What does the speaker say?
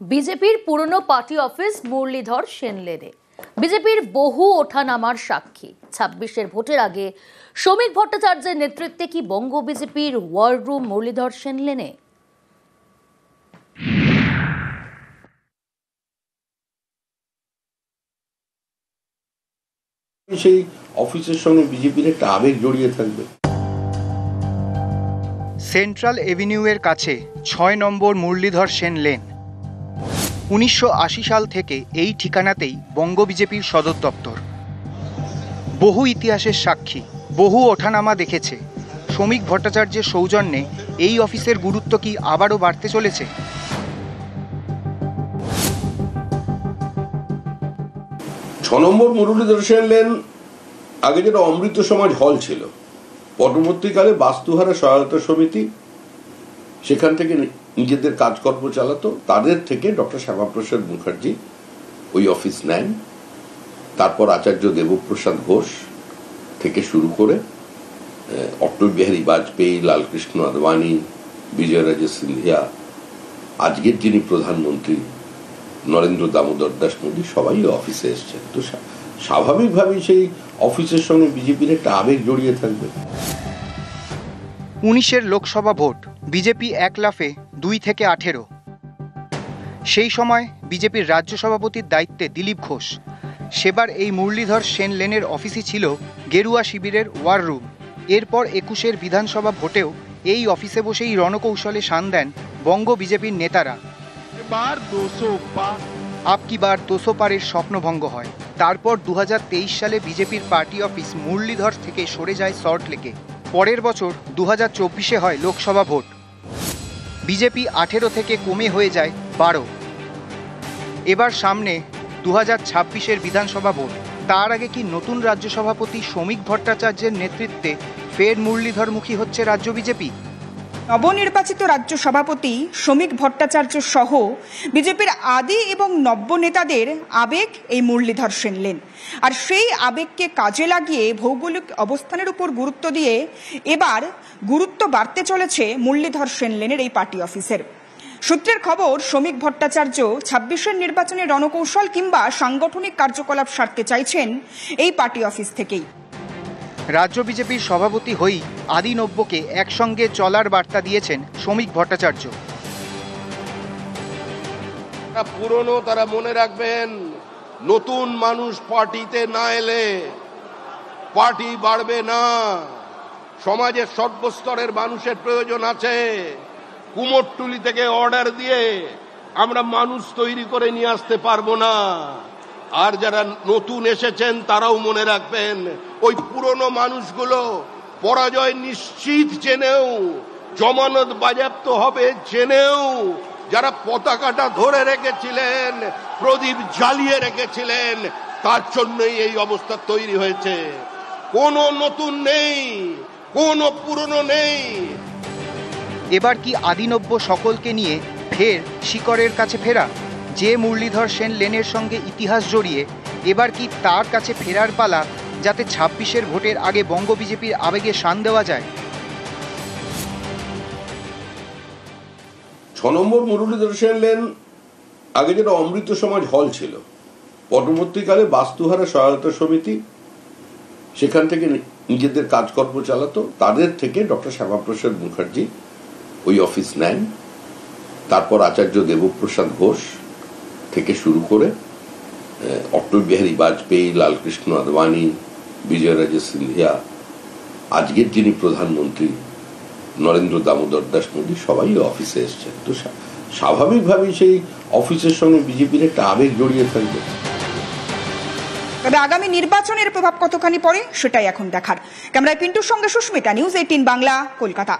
বিজেপির পুরনো party office Muralidhar Sen লেনে বিজেপির বহু ওঠানামার সাক্ষী। 26-এর ভোটের আগে শ্রমিক ভট্টাচার্যের নেতৃত্বে কি বঙ্গ বিজেপির ওয়ার রুম মুরলীধর সেন লেনে? সেই অফিসের সঙ্গে বিজেপির একটা আবেগ জড়িয়ে থাকবে। সেন্ট্রাল এভিনিউ এর কাছে 6 নম্বর মুরলীধর সেন লেন। 1980 সাল থেকে এই ঠিকানাতেই বঙ্গ বিজেপির সদর দপ্তর। বহু ইতিহাসের সাক্ষী, বহু ওঠানামা দেখেছে। শ্রমিক ভট্টাচার্যের সৌজন্যে এই অফিসের গুরুত্ব কি আবারও বাড়তে চলেছে? নম্বর মুরলীধর সেন লেন আগে যেটা অমৃত সমাজ হল ছিল, পরবর্তীকালে বাস্তুহারা সহায়তা সমিতি সেখান থেকে নিজেদের কাজকর্ম চালাতো। তাদের থেকে ডক্টর শ্যামাপ্রসাদ মুখার্জি ওই অফিস নেন। তারপর আচার্য দেবপ্রসাদ ঘোষ থেকে শুরু করে অটল বিহারী বাজপেয়ী, লালকৃষ্ণ আদবানি, বিজয়রাজে সিন্ধিয়া, আজকের যিনি প্রধানমন্ত্রী নরেন্দ্র দামোদর দাস মোদী, সবাই অফিসে এসছেন। তো স্বাভাবিকভাবেই সেই অফিসের সঙ্গে বিজেপির একটা আবেগ জড়িয়ে থাকবে। 19-এর লোকসভা ভোট বিজেপি এক লাফে 2 থেকে 18। সেই সময় বিজেপির রাজ্য সভাপতির দায়িত্বে দিলীপ ঘোষ। সেবার এই মুরলীধর সেন লেনের অফিসই ছিল গেরুয়া শিবিরের ওয়ার রুম। এরপর 21-এর বিধানসভা ভোটেও এই অফিসে বসেই রণকৌশলে শান দেন বঙ্গ বিজেপির নেতারা। আপকি বার 200 পারের স্বপ্নভঙ্গ হয়। তারপর 2023 সালে বিজেপির পার্টি অফিস মুরলীধর থেকে সরে যায় সল্টলেকে। পরের বছর 2024-এ হয় লোকসভা ভোট। বিজেপি 18 থেকে কমে হয়ে যায় 12। এবার সামনে 2026-এর বিধানসভা ভোট। তার আগে কি নতুন রাজ্য সভাপতি শ্রমিক ভট্টাচার্যের নেতৃত্বে ফের মুরলীধরমুখী হচ্ছে রাজ্য বিজেপি? নবনির্বাচিত রাজ্য সভাপতি শ্রমিক ভট্টাচার্য সহ বিজেপির আদি এবং নব্য নেতাদের আবেগ এই মুরলীধর সেন লেন। আর সেই আবেগকে কাজে লাগিয়ে ভৌগোলিক অবস্থানের উপর গুরুত্ব দিয়ে এবার গুরুত্ব বাড়তে চলেছে মুরলীধর সেন লেনের এই পার্টি অফিসের। সূত্রের খবর, শ্রমিক ভট্টাচার্য 26-এর নির্বাচনের রণকৌশল কিংবা সাংগঠনিক কার্যকলাপ সারতে চাইছেন এই পার্টি অফিস থেকেই। রাজ্য বিজেপির সভাপতি হয়েই আদি নব্যকে একসঙ্গে চলার বার্তা দিয়েছেন শ্রমিক ভট্টাচার্য। পুরনো তারা মনে রাখবেন, নতুন মানুষ পার্টিতে না এলে পার্টি বাড়বে না। সমাজের সর্বস্তরের মানুষের প্রয়োজন আছে। কুমোরটুলি থেকে অর্ডার দিয়ে আমরা মানুষ তৈরি করে নিয়ে আসতে পারবো না। আর যারা নতুন এসেছেন তারাও মনে রাখবেন, ওই পুরনো মানুষগুলো পরাজয় নিশ্চিত জেনেও, জমানত বাজেয়াপ্ত হবে জেনেও, যারা পতাকাটা ধরে রেখেছিলেন, প্রদীপ জ্বালিয়ে রেখেছিলেন, তার জন্যই এই অবস্থা তৈরি হয়েছে। কোনো নতুন নেই, কোনো পুরনো নেই। এবার কি আদিনব্য সকলকে নিয়ে ফের শিকড়ের কাছে ফেরা? যে মুরলীধর সেন লেনের সঙ্গে ইতিহাস জড়িয়ে এবার কি তার কাছে ফেরার পালা, যাতে 26-এর ভোটের আগে বঙ্গ বিজেপির আবেগে শান দেওয়া যায়? 6 নম্বর মুরলীধর সেন লেন আগে যেটা অমৃত সমাজ হল ছিল, পরবর্তীকালে বাস্তুহারা সহায়তা সমিতি সেখান থেকে নিজেদের কাজকর্ম চালাতো। তাদের থেকে ডক্টর শ্যামাপ্রসাদ মুখার্জি ওই অফিস নেন। তারপর আচার্য দেবপ্রসাদ ঘোষ থেকে শুরু করে অটল বিহারী বাজপেয়ী, লালকৃষ্ণ আদবানি, বিজয়রাজে সিন্ধিয়া, আজকের যিনি প্রধানমন্ত্রী নরেন্দ্র দামোদর দাস মোদী, সবাই অফিসে এসছেন। তো স্বাভাবিকভাবেই সেই অফিসের সঙ্গে বিজেপির একটা আবেগ জড়িয়ে থাকবে। তবে আগামী নির্বাচনের প্রভাব কতখানি পড়ে সেটাই এখন দেখার। ক্যামেরায় পিন্টুর সঙ্গে সুস্মিতা, নিউজ 18 বাংলা, কলকাতা।